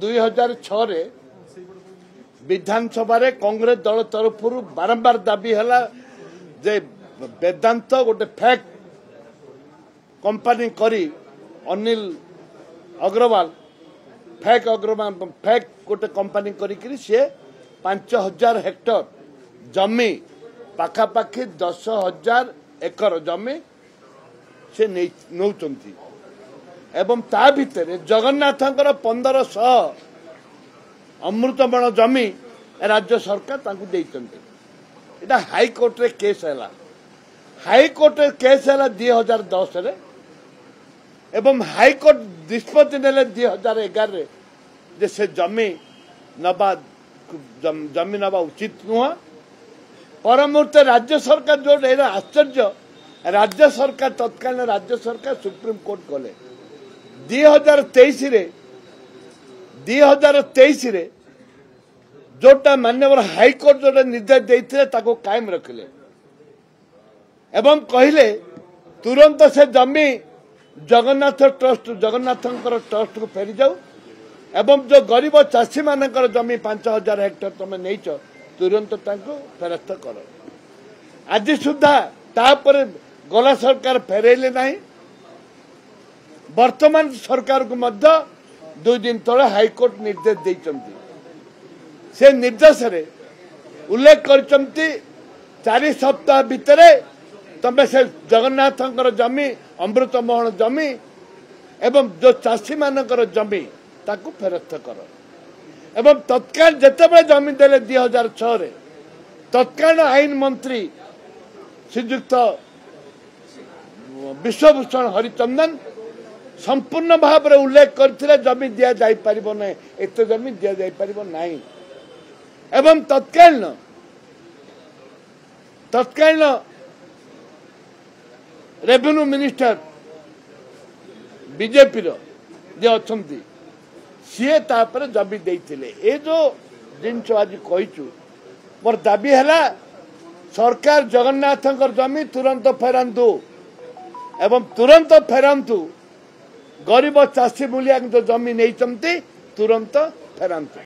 2006 विधानसभा कांग्रेस दल तरफ बारंबार दाबी है जे वेदांत गोटे फेक कंपनी करी अनिल अग्रवाल फेक गोटे कंपनी करी सी 5000 हेक्टर जमी पाखापाखि 10,000 एकर जमी से नौचंती एवं ता भितर जगन्नाथ 1500 अमृतबण जमी राज्य सरकार हाईकोर्ट रे केस है हाईकोर्ट रे केस है 2010 रे एवं हाईकोर्ट निष्पत्ति ने 2011 रे जे से जमी नबा उचित नुह पर मुहूर्ते राज्य सरकार जो आश्चर्य राज्य सरकार तत्कालीन राज्य सरकार सुप्रीम कोर्ट गले 2023 रे जोटा माननीय हाईकोर्ट जो निर्देश देते कायम रखिले एवं कहले तुरंत से जमी जगन्नाथ ट्रस्ट को फेरी जाऊ एवं जो गरीब चाषी मानकर जमी 5000 हेक्टर तुम नहीं तुरंत फेरस्त कर आज सुधा तापर गला सरकार फेरेले नहीं वर्तमान सरकार को मध्य 2 दिन तले हाईकोर्ट निर्देश देइचंती से निर्देश रे उल्लेख करचंती 4 सप्ताह भितर तमे से जगन्नाथ जमी अमृतमोहन जमी एवं जो चाषी मानकर जमी ताकू फेरस्त कर एवं तत्काल जितेबाला जमी देले 2006 रे तत्काल आईन मंत्री श्रीयुक्त विश्वभूषण हरिचंदन संपूर्ण भाव में उल्लेख करथिले जमी दिया जाई परिबो नै एते जमी दिया जाई परिबो नाही एवं तत्कालीन रेवेन्यू मिनिस्टर बीजेपी रो जे अछंती सीए तापर जमी देइथिले ए जो जिनछ आज कहिचु मोर दाबी हला सरकार जगन्नाथ जमी तुरंत फेरंतु एवं तुरंत फेरंतु गरीब चाषी मूलिया जो जमी नहीं तुरंत फेरंतु।